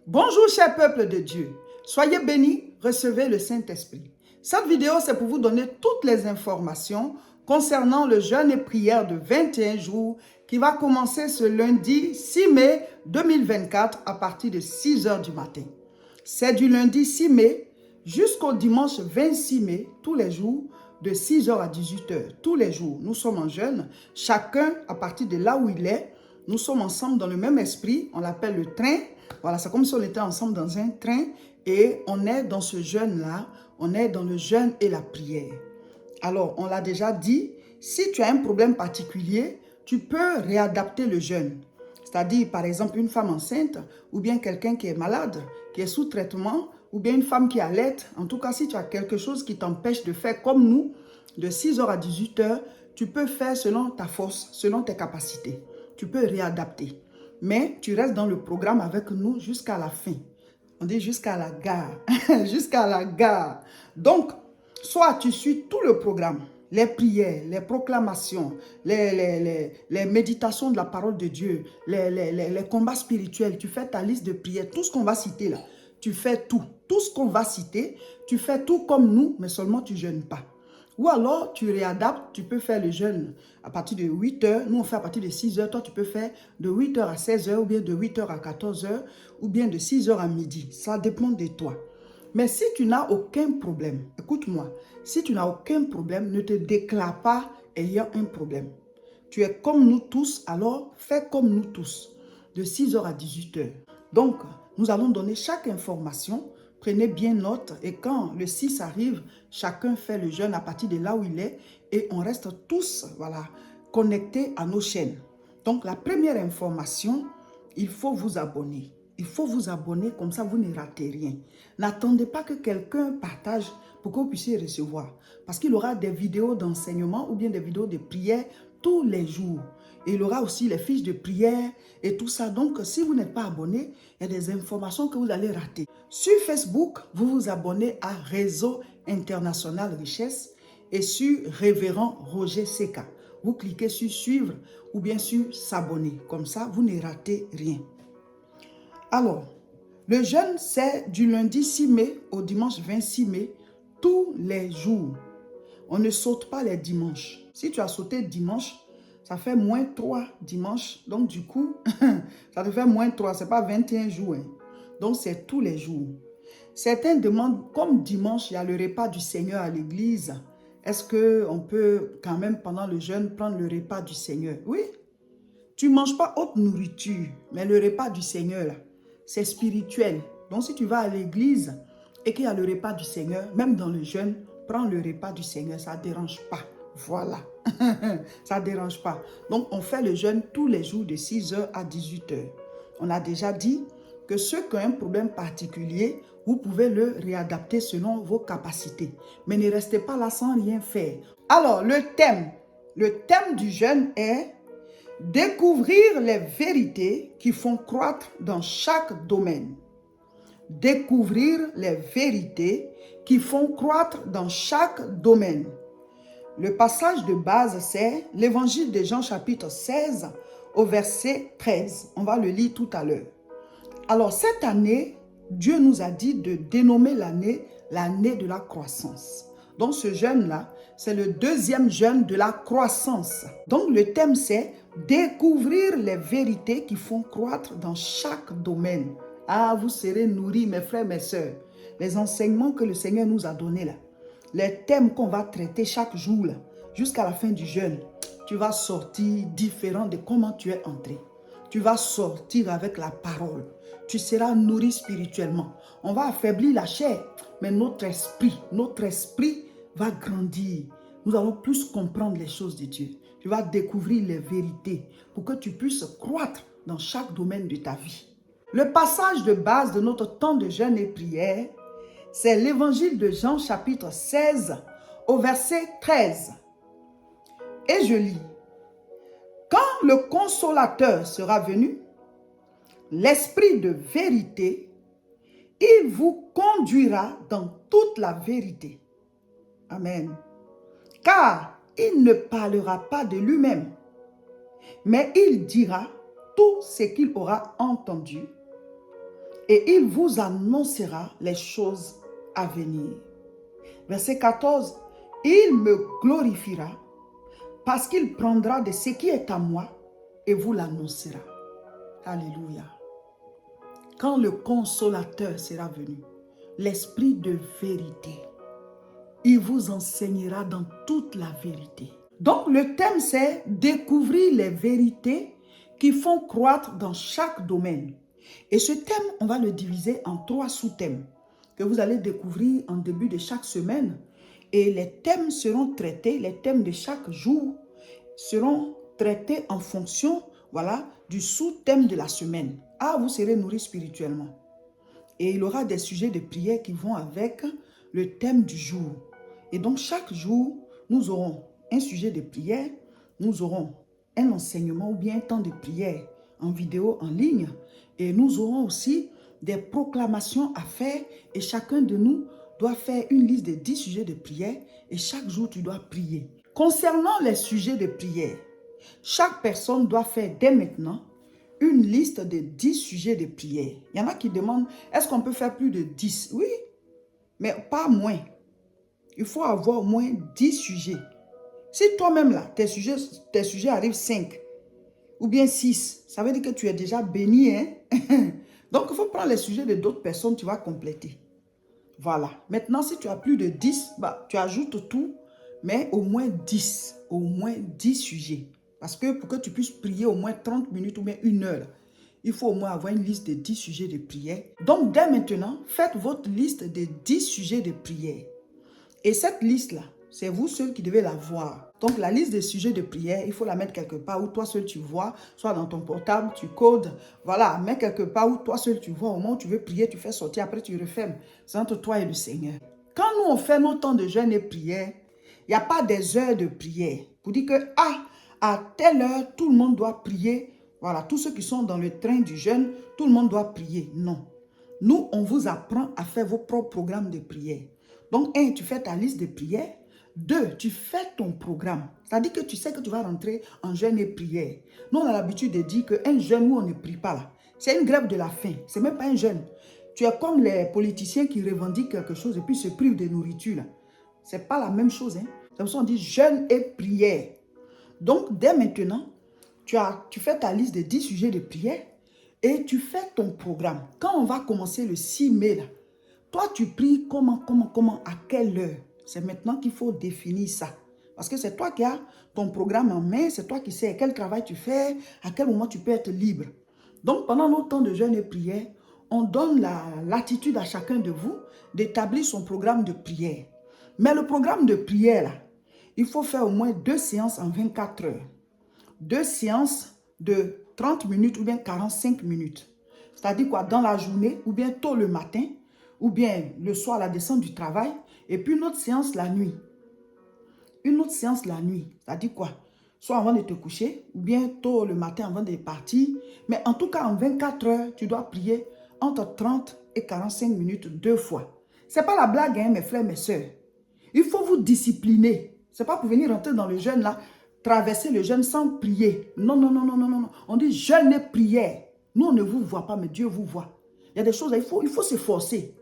Bonjour cher peuple de Dieu, soyez bénis, recevez le Saint-Esprit. Cette vidéo c'est pour vous donner toutes les informations concernant le jeûne et prière de 21 jours qui va commencer ce lundi 6 mai 2024 à partir de 6 heures du matin. C'est du lundi 6 mai jusqu'au dimanche 26 mai, tous les jours, de 6 heures à 18 heures. Tous les jours, nous sommes en jeûne, chacun à partir de là où il est. Nous sommes ensemble dans le même esprit, on l'appelle le train. Voilà, c'est comme si on était ensemble dans un train et on est dans ce jeûne-là, on est dans le jeûne et la prière. Alors, on l'a déjà dit, si tu as un problème particulier, tu peux réadapter le jeûne. C'est-à-dire, par exemple, une femme enceinte ou bien quelqu'un qui est malade, qui est sous traitement, ou bien une femme qui allaite. En tout cas, si tu as quelque chose qui t'empêche de faire comme nous, de 6 heures à 18 heures, tu peux faire selon ta force, selon tes capacités. Tu peux réadapter. Mais tu restes dans le programme avec nous jusqu'à la fin. On dit jusqu'à la gare. Jusqu'à la gare. Donc, soit tu suis tout le programme, les prières, les proclamations, les méditations de la parole de Dieu, les combats spirituels, tu fais ta liste de prières, tout ce qu'on va citer là, tu fais tout. Tout ce qu'on va citer, tu fais tout comme nous, mais seulement tu ne jeûnes pas. Ou alors, tu réadaptes, tu peux faire le jeûne à partir de 8 heures. Nous, on fait à partir de 6 heures. Toi, tu peux faire de 8 heures à 16 heures, ou bien de 8 heures à 14 heures, ou bien de 6 heures à midi. Ça dépend de toi. Mais si tu n'as aucun problème, écoute-moi, si tu n'as aucun problème, ne te déclare pas ayant un problème. Tu es comme nous tous, alors fais comme nous tous, de 6 heures à 18 heures. Donc, nous allons donner chaque information. Prenez bien note et quand le 6 arrive, chacun fait le jeûne à partir de là où il est et on reste tous connectés à nos chaînes. Donc la première information, il faut vous abonner. Il faut vous abonner, comme ça vous ne ratez rien. N'attendez pas que quelqu'un partage pour que vous puissiez recevoir. Parce qu'il aura des vidéos d'enseignement ou bien des vidéos de prière tous les jours. Et il aura aussi les fiches de prière et tout ça. Donc, si vous n'êtes pas abonné, il y a des informations que vous allez rater. Sur Facebook, vous vous abonnez à Réseau International Richesse et sur Révérend Roger Seka. Vous cliquez sur suivre ou bien sur s'abonner. Comme ça, vous ne ratez rien. Alors, le jeûne, c'est du lundi 6 mai au dimanche 26 mai, tous les jours. On ne saute pas les dimanches. Si tu as sauté dimanche, ça fait moins 3 dimanches. Donc, du coup, ça te fait moins 3. Ce n'est pas 21 jours. Hein. Donc, c'est tous les jours. Certains demandent, comme dimanche, il y a le repas du Seigneur à l'église. Est-ce qu'on peut quand même, pendant le jeûne, prendre le repas du Seigneur? Oui. Tu ne manges pas haute nourriture, mais le repas du Seigneur, là, c'est spirituel. Donc, si tu vas à l'église et qu'il y a le repas du Seigneur, même dans le jeûne, prends le repas du Seigneur, ça ne dérange pas. Voilà, ça ne dérange pas. Donc, on fait le jeûne tous les jours de 6 heures à 18 heures. On a déjà dit que ceux qui ont un problème particulier, vous pouvez le réadapter selon vos capacités. Mais ne restez pas là sans rien faire. Alors, le thème du jeûne est découvrir les vérités qui font croître dans chaque domaine. Découvrir les vérités qui font croître dans chaque domaine. Le passage de base, c'est l'évangile de Jean chapitre 16 au verset 13. On va le lire tout à l'heure. Alors cette année, Dieu nous a dit de dénommer l'année de la croissance. Donc ce jeûne-là, c'est le deuxième jeûne de la croissance. Donc le thème c'est découvrir les vérités qui font croître dans chaque domaine. Ah, vous serez nourris mes frères, mes sœurs. Les enseignements que le Seigneur nous a donnés là. Les thèmes qu'on va traiter chaque jour là, jusqu'à la fin du jeûne. Tu vas sortir différent de comment tu es entré. Tu vas sortir avec la parole. Tu seras nourri spirituellement. On va affaiblir la chair, mais notre esprit va grandir. Nous allons plus comprendre les choses de Dieu. Tu vas découvrir les vérités pour que tu puisses croître dans chaque domaine de ta vie. Le passage de base de notre temps de jeûne et prière, c'est l'évangile de Jean chapitre 16 au verset 13. Et je lis. Quand le consolateur sera venu, l'esprit de vérité, il vous conduira dans toute la vérité. Amen. Car il ne parlera pas de lui-même, mais il dira tout ce qu'il aura entendu et il vous annoncera les choses à venir. Verset 14, il me glorifiera parce qu'il prendra de ce qui est à moi et vous l'annoncera. Alléluia. Quand le consolateur sera venu, l'esprit de vérité, il vous enseignera dans toute la vérité. Donc le thème c'est découvrir les vérités qui font croître dans chaque domaine. Et ce thème, on va le diviser en 3 sous-thèmes que vous allez découvrir en début de chaque semaine. Et les thèmes seront traités, les thèmes de chaque jour seront traités en fonction, voilà, du sous-thème de la semaine. Ah, vous serez nourris spirituellement. Et il y aura des sujets de prière qui vont avec le thème du jour. Et donc chaque jour, nous aurons un sujet de prière, nous aurons un enseignement ou bien un temps de prière en vidéo, en ligne. Et nous aurons aussi des proclamations à faire et chacun de nous doit faire une liste de 10 sujets de prière et chaque jour tu dois prier. Concernant les sujets de prière, chaque personne doit faire dès maintenant une liste de 10 sujets de prière. Il y en a qui demandent, est-ce qu'on peut faire plus de 10? Oui, mais pas moins. Il faut avoir au moins 10 sujets. Si toi-même là, tes sujets arrivent 5 ou bien 6, ça veut dire que tu es déjà béni. Hein? Donc, il faut prendre les sujets de d'autres personnes, tu vas compléter. Voilà. Maintenant, si tu as plus de 10, bah, tu ajoutes tout, mais au moins 10. Au moins 10 sujets. Parce que pour que tu puisses prier au moins 30 minutes ou bien 1 heure, il faut au moins avoir une liste de 10 sujets de prière. Donc, dès maintenant, faites votre liste de 10 sujets de prière. Et cette liste-là, c'est vous seul qui devez la voir. Donc, la liste des sujets de prière, il faut la mettre quelque part où toi seul tu vois, soit dans ton portable, tu codes, voilà, mets quelque part où toi seul tu vois, au moment où tu veux prier, tu fais sortir, après tu refermes. C'est entre toi et le Seigneur. Quand nous, on fait nos temps de jeûne et prière, il n'y a pas des heures de prière. Pour dire que, à telle heure, tout le monde doit prier. Voilà, tous ceux qui sont dans le train du jeûne, tout le monde doit prier. Non. Nous, on vous apprend à faire vos propres programmes de prière. Donc, 1, tu fais ta liste de prières. 2, tu fais ton programme. C'est-à-dire que tu sais que tu vas rentrer en jeûne et prière. Nous, on a l'habitude de dire qu'un jeûne où on ne prie pas là, c'est une grève de la faim. Ce n'est même pas un jeûne. Tu es comme les politiciens qui revendiquent quelque chose et puis se privent de nourriture. Ce n'est pas la même chose. Hein? C'est pour ça qu'on dit jeûne et prière. Donc, dès maintenant, tu fais ta liste de 10 sujets de prière et tu fais ton programme. Quand on va commencer le 6 mai, là, toi, tu pries comment, à quelle heure? C'est maintenant qu'il faut définir ça. Parce que c'est toi qui as ton programme en main, c'est toi qui sais quel travail tu fais, à quel moment tu peux être libre. Donc, pendant nos temps de jeûne et prière, on donne la latitude à chacun de vous d'établir son programme de prière. Mais le programme de prière, là, il faut faire au moins 2 séances en 24 heures. 2 séances de 30 minutes ou bien 45 minutes. C'est-à-dire quoi? Dans la journée ou bien tôt le matin ou bien le soir à la descente du travail et puis une autre séance la nuit. Une autre séance la nuit. C'est-à-dire quoi? Soit avant de te coucher ou bien tôt le matin avant de partir. Mais en tout cas, en 24 heures, tu dois prier entre 30 et 45 minutes 2 fois. Ce n'est pas la blague, hein, mes frères, mes soeurs. Il faut vous discipliner. Ce n'est pas pour venir rentrer dans le jeûne là, traverser le jeûne sans prier. Non, non, non, non, non, non. On dit jeûne et prière. Nous, on ne vous voit pas, mais Dieu vous voit. Il y a des choses, il faut s'efforcer.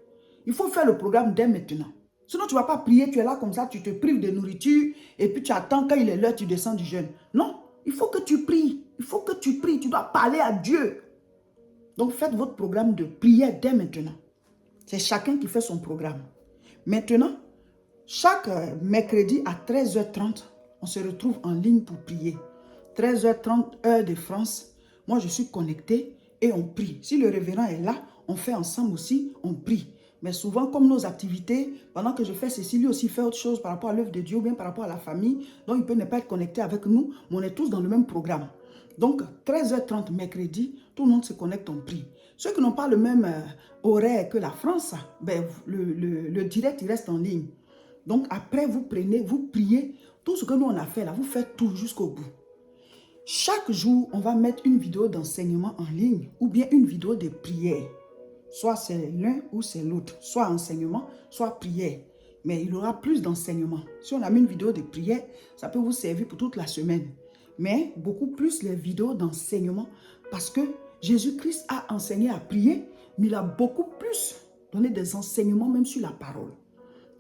Il faut faire le programme dès maintenant. Sinon, tu ne vas pas prier, tu es là comme ça, tu te prives de nourriture et puis tu attends quand il est l'heure, tu descends du jeûne. Non, il faut que tu pries. Il faut que tu pries. Tu dois parler à Dieu. Donc, faites votre programme de prière dès maintenant. C'est chacun qui fait son programme. Maintenant, chaque mercredi à 13h30, on se retrouve en ligne pour prier. 13h30, heure de France. Moi, je suis connecté et on prie. Si le révérend est là, on fait ensemble aussi, on prie. Mais souvent, comme nos activités, pendant que je fais ceci, lui aussi fait autre chose par rapport à l'œuvre de Dieu ou bien par rapport à la famille. Donc, il peut ne pas être connecté avec nous, mais on est tous dans le même programme. Donc, 13h30 mercredi, tout le monde se connecte, on prie. Ceux qui n'ont pas le même horaire que la France, ben, le direct, il reste en ligne. Donc, après, vous priez. Tout ce que nous, on a fait là, vous faites tout jusqu'au bout. Chaque jour, on va mettre une vidéo d'enseignement en ligne ou bien une vidéo de prière. Soit c'est l'un ou c'est l'autre. Soit enseignement, soit prière. Mais il y aura plus d'enseignement. Si on a mis une vidéo de prière, ça peut vous servir pour toute la semaine. Mais beaucoup plus les vidéos d'enseignement parce que Jésus-Christ a enseigné à prier, mais il a beaucoup plus donné des enseignements même sur la parole.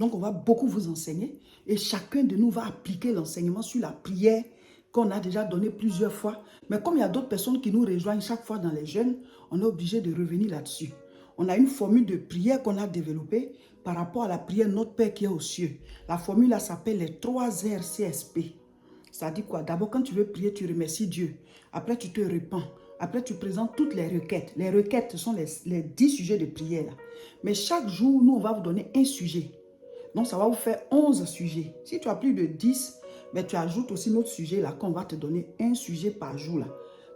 Donc, on va beaucoup vous enseigner et chacun de nous va appliquer l'enseignement sur la prière qu'on a déjà donné plusieurs fois. Mais comme il y a d'autres personnes qui nous rejoignent chaque fois dans les jeûnes, on est obligé de revenir là-dessus. On a une formule de prière qu'on a développée par rapport à la prière Notre Père qui est aux cieux. La formule là s'appelle les 3 RCSP. Ça dit quoi? D'abord, quand tu veux prier, tu remercies Dieu. Après, tu te repens. Après, tu présentes toutes les requêtes. Les requêtes, ce sont les 10 sujets de prière là. Mais chaque jour, nous, on va vous donner un sujet. Donc, ça va vous faire 11 sujets. Si tu as plus de 10, mais tu ajoutes aussi notre sujet là, qu'on va te donner un sujet par jour là.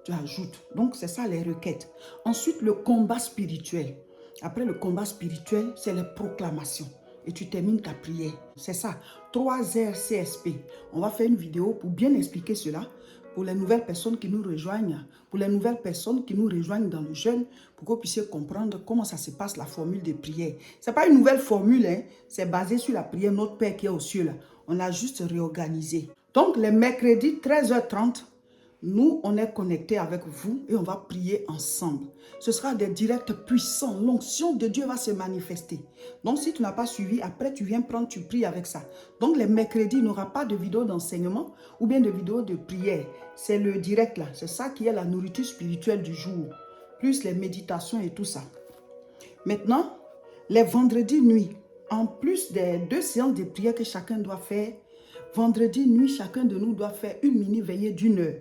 Tu ajoutes. Donc, c'est ça les requêtes. Ensuite, le combat spirituel. Après le combat spirituel, c'est les proclamations. Et tu termines ta prière. C'est ça. 3 RCSP. On va faire une vidéo pour bien expliquer cela. Pour les nouvelles personnes qui nous rejoignent, pour les nouvelles personnes qui nous rejoignent dans le jeûne, pour que vous puissiez comprendre comment ça se passe, la formule de prière. Ce n'est pas une nouvelle formule, hein? C'est basé sur la prière Notre Père qui est aux cieux. Là. On a juste réorganisé. Donc, les mercredis, 13h30, nous, on est connectés avec vous et on va prier ensemble. Ce sera des directs puissants. L'onction de Dieu va se manifester. Donc, si tu n'as pas suivi, après, tu viens prendre, tu pries avec ça. Donc, les mercredis, il n'y aura pas de vidéo d'enseignement ou bien de vidéo de prière. C'est le direct là. C'est ça qui est la nourriture spirituelle du jour. Plus les méditations et tout ça. Maintenant, les vendredis nuit, en plus des 2 séances de prière que chacun doit faire, vendredi nuit, chacun de nous doit faire une mini veillée d'1 heure.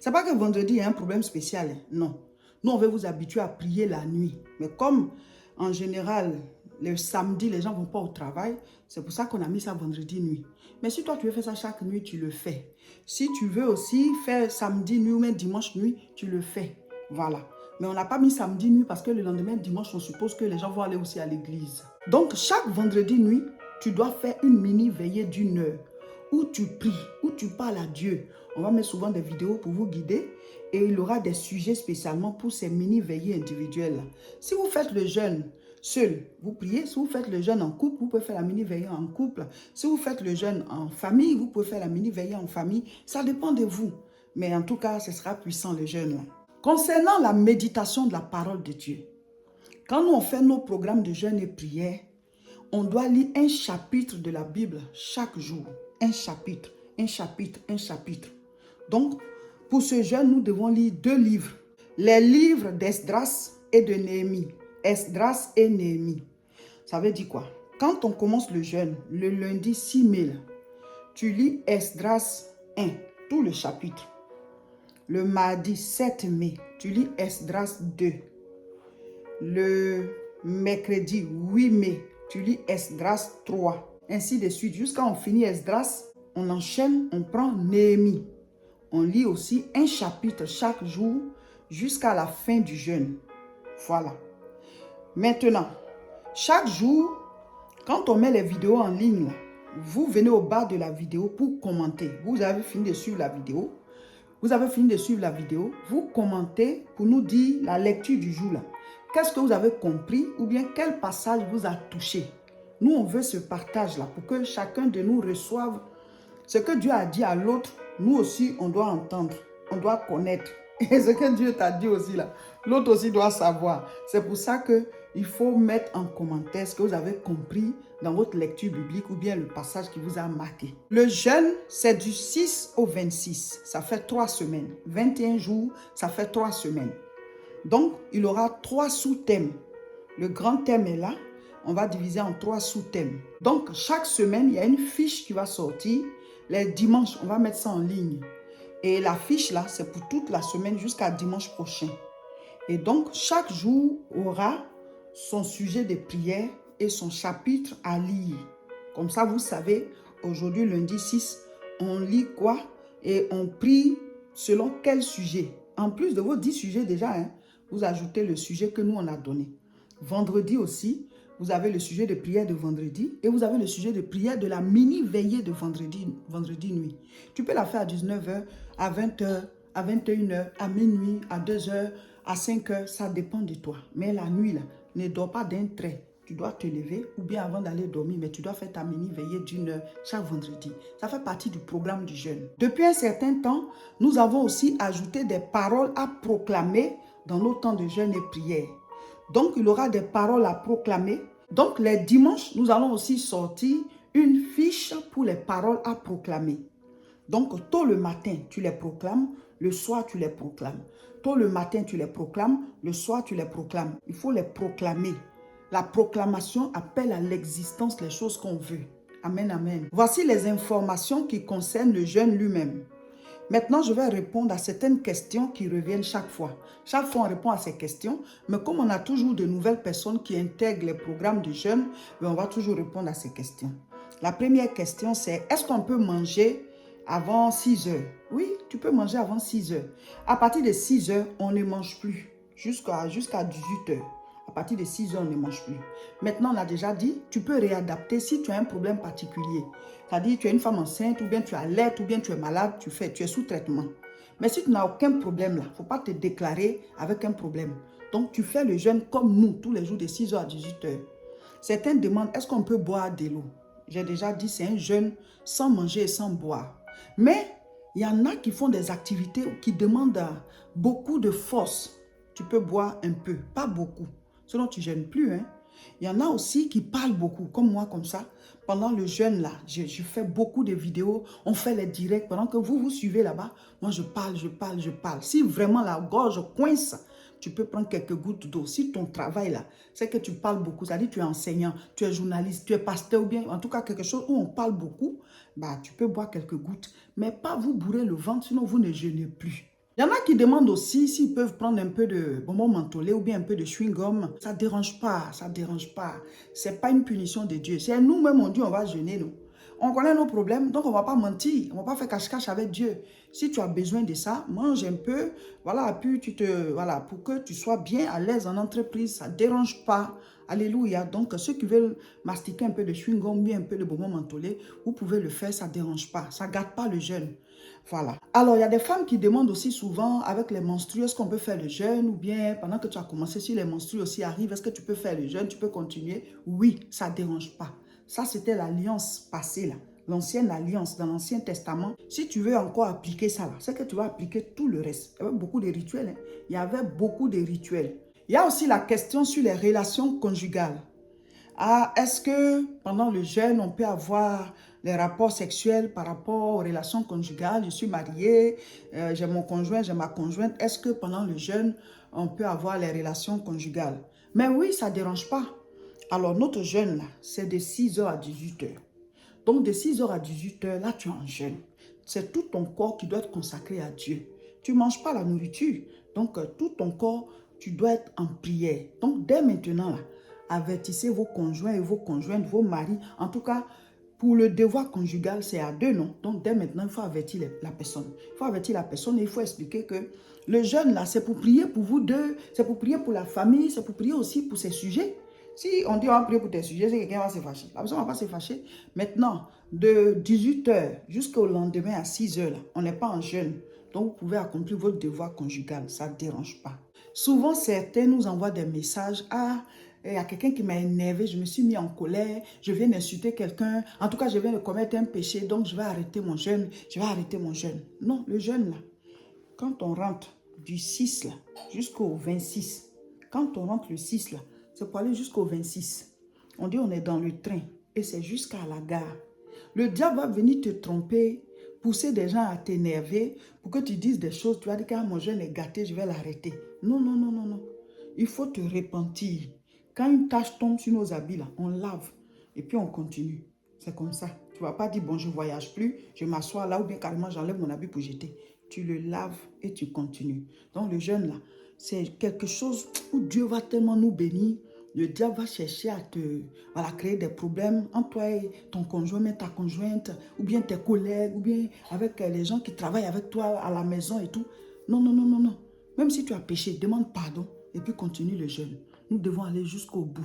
Ce n'est pas que vendredi, il y a un problème spécial. Non. Nous, on veut vous habituer à prier la nuit. Mais comme, en général, le samedi, les gens ne vont pas au travail, c'est pour ça qu'on a mis ça vendredi nuit. Mais si toi, tu veux faire ça chaque nuit, tu le fais. Si tu veux aussi faire samedi nuit ou même dimanche nuit, tu le fais. Voilà. Mais on n'a pas mis samedi nuit parce que le lendemain, dimanche, on suppose que les gens vont aller aussi à l'église. Donc, chaque vendredi nuit, tu dois faire une mini veillée d'1 heure où tu pries, où tu parles à Dieu. On va mettre souvent des vidéos pour vous guider et il y aura des sujets spécialement pour ces mini veillées individuelles. Si vous faites le jeûne seul, vous priez. Si vous faites le jeûne en couple, vous pouvez faire la mini veillée en couple. Si vous faites le jeûne en famille, vous pouvez faire la mini veillée en famille. Ça dépend de vous. Mais en tout cas, ce sera puissant le jeûne. Concernant la méditation de la parole de Dieu, quand nous on fait nos programmes de jeûne et prière, on doit lire un chapitre de la Bible chaque jour. Un chapitre, un chapitre, un chapitre. Donc, pour ce jeûne, nous devons lire 2 livres. Les livres d'Esdras et de Néhémie. Esdras et Néhémie. Ça veut dire quoi? Quand on commence le jeûne, le lundi 6 mai, tu lis Esdras 1, tout le chapitre. Le mardi 7 mai, tu lis Esdras 2. Le mercredi 8 mai, tu lis Esdras 3. Ainsi de suite, jusqu'à on finit Esdras, on enchaîne, on prend Néhémie. On lit aussi un chapitre chaque jour jusqu'à la fin du jeûne. Voilà. Maintenant, chaque jour, quand on met les vidéos en ligne, vous venez au bas de la vidéo pour commenter. Vous avez fini de suivre la vidéo. Vous commentez pour nous dire la lecture du jour. Qu'est-ce que vous avez compris ou bien quel passage vous a touché? Nous, on veut ce partage-là pour que chacun de nous reçoive ce que Dieu a dit à l'autre. Nous aussi, on doit entendre, on doit connaître. Et ce que Dieu t'a dit aussi là, l'autre aussi doit savoir. C'est pour ça qu'il faut mettre en commentaire ce que vous avez compris dans votre lecture biblique ou bien le passage qui vous a marqué. Le jeûne, c'est du 6 au 26. Ça fait 3 semaines. 21 jours, ça fait 3 semaines. Donc, il y aura 3 sous-thèmes. Le grand thème est là. On va diviser en 3 sous-thèmes. Donc, chaque semaine, il y a une fiche qui va sortir. Les dimanches, on va mettre ça en ligne. Et la fiche là, c'est pour toute la semaine jusqu'à dimanche prochain. Et donc, chaque jour aura son sujet de prière et son chapitre à lire. Comme ça, vous savez, aujourd'hui, lundi 6, on lit quoi et on prie selon quel sujet. En plus de vos 10 sujets déjà, vous ajoutez le sujet que nous, on a donné. Vendredi aussi, vous avez le sujet de prière de vendredi et vous avez le sujet de prière de la mini-veillée de vendredi nuit. Tu peux la faire à 19h, à 20h, à 21h, à minuit, à 2h, à 5h, ça dépend de toi. Mais la nuit, là, ne dors pas d'un trait. Tu dois te lever ou bien avant d'aller dormir, mais tu dois faire ta mini-veillée d'1 heure chaque vendredi. Ça fait partie du programme du jeûne. Depuis un certain temps, nous avons aussi ajouté des paroles à proclamer dans nos temps de jeûne et prière. Donc, il aura des paroles à proclamer. Donc, les dimanches, nous allons aussi sortir une fiche pour les paroles à proclamer. Donc, tôt le matin, tu les proclames, le soir, tu les proclames. Tôt le matin, tu les proclames, le soir, tu les proclames. Il faut les proclamer. La proclamation appelle à l'existence les choses qu'on veut. Amen, amen. Voici les informations qui concernent le jeûne lui-même. Maintenant, je vais répondre à certaines questions qui reviennent chaque fois. Chaque fois, on répond à ces questions, mais comme on a toujours de nouvelles personnes qui intègrent les programmes de jeûne, on va toujours répondre à ces questions. La première question, c'est est-ce qu'on peut manger avant 6 heures? Oui, tu peux manger avant 6 heures. À partir de 6 heures, on ne mange plus jusqu'à 18 heures. À partir de 6 heures, on ne mange plus. Maintenant, on a déjà dit, tu peux réadapter si tu as un problème particulier. C'est-à-dire, tu es une femme enceinte, ou bien tu es alerte, ou bien tu es malade, tu es sous traitement. Mais si tu n'as aucun problème là, il ne faut pas te déclarer avec un problème. Donc, tu fais le jeûne comme nous, tous les jours de 6 heures à 18 heures. Certains demandent, est-ce qu'on peut boire de l'eau? J'ai déjà dit, c'est un jeûne sans manger et sans boire. Mais, il y en a qui font des activités qui demandent beaucoup de force. Tu peux boire un peu, pas beaucoup. Sinon, tu ne jeûnes plus. Hein? Il y en a aussi qui parlent beaucoup, comme moi, comme ça. Pendant le jeûne, là, je fais beaucoup de vidéos. On fait les directs. Pendant que vous suivez là-bas, moi, je parle. Si vraiment la gorge coince, tu peux prendre quelques gouttes d'eau. Si ton travail, là, c'est que tu parles beaucoup, c'est-à-dire tu es enseignant, tu es journaliste, tu es pasteur ou bien, en tout cas, quelque chose où on parle beaucoup, bah, tu peux boire quelques gouttes. Mais pas vous bourrer le ventre, sinon vous ne jeûnez plus. Il y en a qui demandent aussi s'ils peuvent prendre un peu de bonbon mentholé ou bien un peu de chewing-gum. Ça ne dérange pas, ça ne dérange pas. Ce n'est pas une punition de Dieu. C'est nous-mêmes, on dit on va jeûner, nous. On connaît nos problèmes, donc on ne va pas mentir. On ne va pas faire cache-cache avec Dieu. Si tu as besoin de ça, mange un peu. Voilà, puis voilà, pour que tu sois bien à l'aise en entreprise, ça ne dérange pas. Alléluia. Donc, ceux qui veulent mastiquer un peu de chewing-gum, bien un peu de bonbon mentholé, vous pouvez le faire, ça ne dérange pas. Ça ne gâte pas le jeûne. Voilà. Alors, il y a des femmes qui demandent aussi souvent avec les menstrues, est-ce qu'on peut faire le jeûne ou bien pendant que tu as commencé, si les menstrues aussi arrivent, est-ce que tu peux faire le jeûne, tu peux continuer? Oui, ça ne dérange pas. Ça, c'était l'alliance passée là, l'ancienne alliance dans l'Ancien Testament. Si tu veux encore appliquer ça là, c'est que tu vas appliquer tout le reste. Il y avait beaucoup de rituels. Hein. Il y avait beaucoup de rituels. Il y a aussi la question sur les relations conjugales. Ah, est-ce que pendant le jeûne, on peut avoir les rapports sexuels par rapport aux relations conjugales? Je suis mariée, j'ai mon conjoint, j'ai ma conjointe. Est-ce que pendant le jeûne, on peut avoir les relations conjugales? Mais oui, ça ne dérange pas. Alors, notre jeûne, là, c'est de 6 heures à 18 heures. Donc, de 6 heures à 18 heures, là, tu es en jeûne. C'est tout ton corps qui doit être consacré à Dieu. Tu ne manges pas la nourriture. Donc, tout ton corps, tu dois être en prière. Donc, dès maintenant, là, avertissez vos conjoints et vos conjointes, vos maris. En tout cas, pour le devoir conjugal, c'est à deux, non? Donc, dès maintenant, il faut avertir la personne. Il faut avertir la personne et il faut expliquer que le jeûne, là, c'est pour prier pour vous deux, c'est pour prier pour la famille, c'est pour prier aussi pour ces sujets. Si on dit on va prier pour tes sujets, c'est que quelqu'un va se fâcher. La personne ne va pas se fâcher. Maintenant, de 18 heures jusqu'au lendemain à 6 heures, là, on n'est pas en jeûne. Donc, vous pouvez accomplir votre devoir conjugal. Ça ne dérange pas. Souvent, certains nous envoient des messages. Ah, il y a quelqu'un qui m'a énervé, je me suis mis en colère, je viens d'insulter quelqu'un. En tout cas, je viens de commettre un péché, donc je vais arrêter mon jeûne. Je vais arrêter mon jeûne. Non, le jeûne, là, quand on rentre du 6 là, jusqu'au 26, quand on rentre le 6 là, c'est pour aller jusqu'au 26. On dit on est dans le train et c'est jusqu'à la gare. Le diable va venir te tromper, pousser des gens à t'énerver pour que tu dises des choses. Tu vas dire que mon jeûne est gâté, je vais l'arrêter. Non, non, non, non, non. Il faut te repentir. Quand une tache tombe sur nos habits, là, on lave et puis on continue. C'est comme ça. Tu ne vas pas dire, bon, je ne voyage plus, je m'assois là ou bien carrément j'enlève mon habit pour jeter. Tu le laves et tu continues. Donc le jeûne, là, c'est quelque chose où Dieu va tellement nous bénir. Le diable va chercher à te créer des problèmes entre toi et ton conjoint, même ta conjointe, ou bien tes collègues, ou bien avec les gens qui travaillent avec toi à la maison et tout. Non, non, non, non, non. Même si tu as péché, demande pardon et puis continue le jeûne. Nous devons aller jusqu'au bout.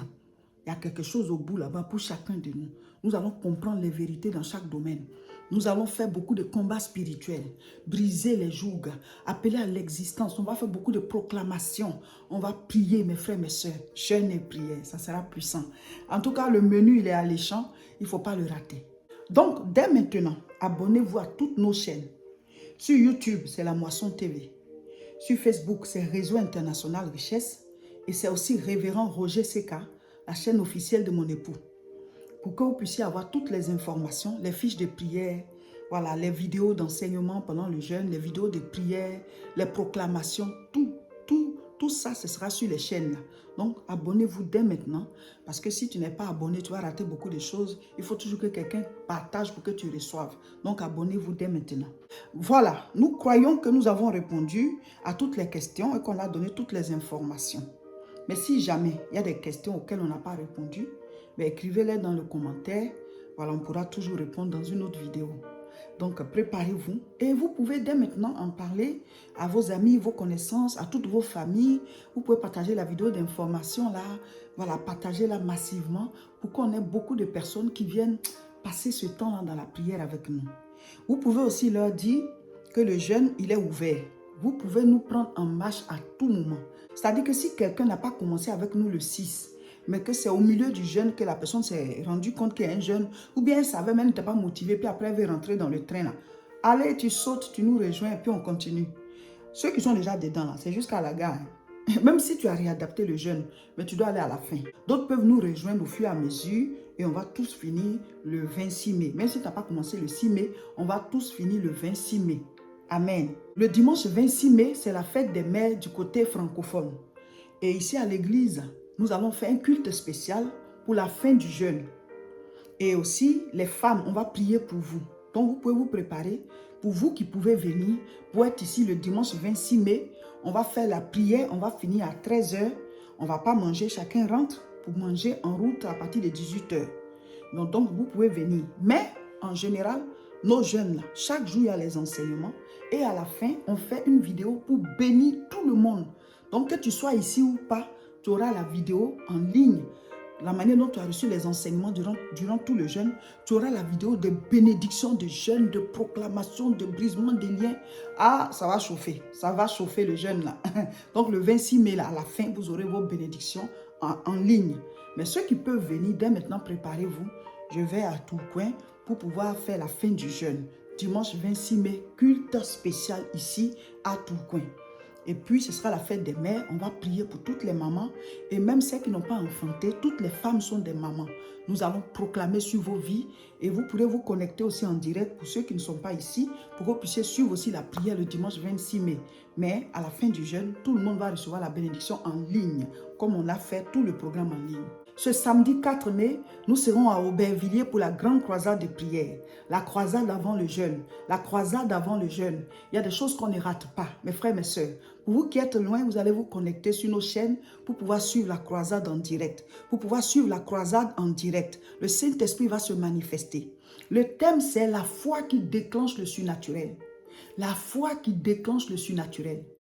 Il y a quelque chose au bout là-bas pour chacun de nous. Nous allons comprendre les vérités dans chaque domaine. Nous allons faire beaucoup de combats spirituels, briser les jougs, appeler à l'existence. On va faire beaucoup de proclamations. On va prier, mes frères, mes soeurs. Jeûne et prière, ça sera puissant. En tout cas, le menu, il est alléchant. Il ne faut pas le rater. Donc, dès maintenant, abonnez-vous à toutes nos chaînes. Sur YouTube, c'est La Moisson TV. Sur Facebook, c'est Réseau International Richesse. Et c'est aussi Révérend Roger Seka, la chaîne officielle de mon époux. Pour que vous puissiez avoir toutes les informations, les fiches de prière, voilà, les vidéos d'enseignement pendant le jeûne, les vidéos de prière, les proclamations, tout ça, ce sera sur les chaînes là. Donc, abonnez-vous dès maintenant, parce que si tu n'es pas abonné, tu vas rater beaucoup de choses. Il faut toujours que quelqu'un partage pour que tu reçoives. Donc, abonnez-vous dès maintenant. Voilà, nous croyons que nous avons répondu à toutes les questions et qu'on a donné toutes les informations. Mais si jamais il y a des questions auxquelles on n'a pas répondu, écrivez-les dans le commentaire. Voilà, on pourra toujours répondre dans une autre vidéo. Donc, préparez-vous et vous pouvez dès maintenant en parler à vos amis, vos connaissances, à toutes vos familles. Vous pouvez partager la vidéo d'information là, voilà, partagez-la massivement pour qu'on ait beaucoup de personnes qui viennent passer ce temps-là dans la prière avec nous. Vous pouvez aussi leur dire que le jeûne, il est ouvert. Vous pouvez nous prendre en marche à tout moment. C'est-à-dire que si quelqu'un n'a pas commencé avec nous le 6, mais que c'est au milieu du jeûne que la personne s'est rendue compte qu'il y a un jeûne, ou bien elle savait même, n'était pas motivée, puis après elle veut rentrer dans le train là. Allez, tu sautes, tu nous rejoins et puis on continue. Ceux qui sont déjà dedans là, c'est jusqu'à la gare. Même si tu as réadapté le jeûne, mais tu dois aller à la fin. D'autres peuvent nous rejoindre au fur et à mesure et on va tous finir le 26 mai. Même si tu n'as pas commencé le 6 mai, on va tous finir le 26 mai. Amen. Le dimanche 26 mai, c'est la fête des mères du côté francophone. Et ici à l'église, nous allons faire un culte spécial pour la fin du jeûne. Et aussi, les femmes, on va prier pour vous. Donc, vous pouvez vous préparer. Pour vous qui pouvez venir, pour être ici le dimanche 26 mai, on va faire la prière, on va finir à 13 h. On ne va pas manger, chacun rentre pour manger en route à partir de 18 h. Donc, vous pouvez venir. Mais, en général, nos jeunes, là, chaque jour, il y a les enseignements. Et à la fin, on fait une vidéo pour bénir tout le monde. Donc, que tu sois ici ou pas, tu auras la vidéo en ligne. La manière dont tu as reçu les enseignements durant tout le jeûne, tu auras la vidéo de bénédiction, de jeûne, de proclamation, de brisement des liens. Ah, ça va chauffer le jeûne là. Donc le 26 mai là, à la fin, vous aurez vos bénédictions en ligne. Mais ceux qui peuvent venir, dès maintenant, préparez-vous. Je vais à Tourcoing pour pouvoir faire la fin du jeûne. Dimanche 26 mai, culte spécial ici à Tourcoing. Et puis, ce sera la fête des mères. On va prier pour toutes les mamans. Et même celles qui n'ont pas enfanté, toutes les femmes sont des mamans. Nous allons proclamer sur vos vies. Et vous pourrez vous connecter aussi en direct pour ceux qui ne sont pas ici, pour que vous puissiez suivre aussi la prière le dimanche 26 mai. Mais à la fin du jeûne, tout le monde va recevoir la bénédiction en ligne, comme on a fait tout le programme en ligne. Ce samedi 4 mai, nous serons à Aubervilliers pour la grande croisade de prière. La croisade avant le jeûne. La croisade avant le jeûne. Il y a des choses qu'on ne rate pas, mes frères, mes sœurs. Pour vous qui êtes loin, vous allez vous connecter sur nos chaînes pour pouvoir suivre la croisade en direct. Pour pouvoir suivre la croisade en direct, le Saint-Esprit va se manifester. Le thème, c'est la foi qui déclenche le surnaturel. La foi qui déclenche le surnaturel.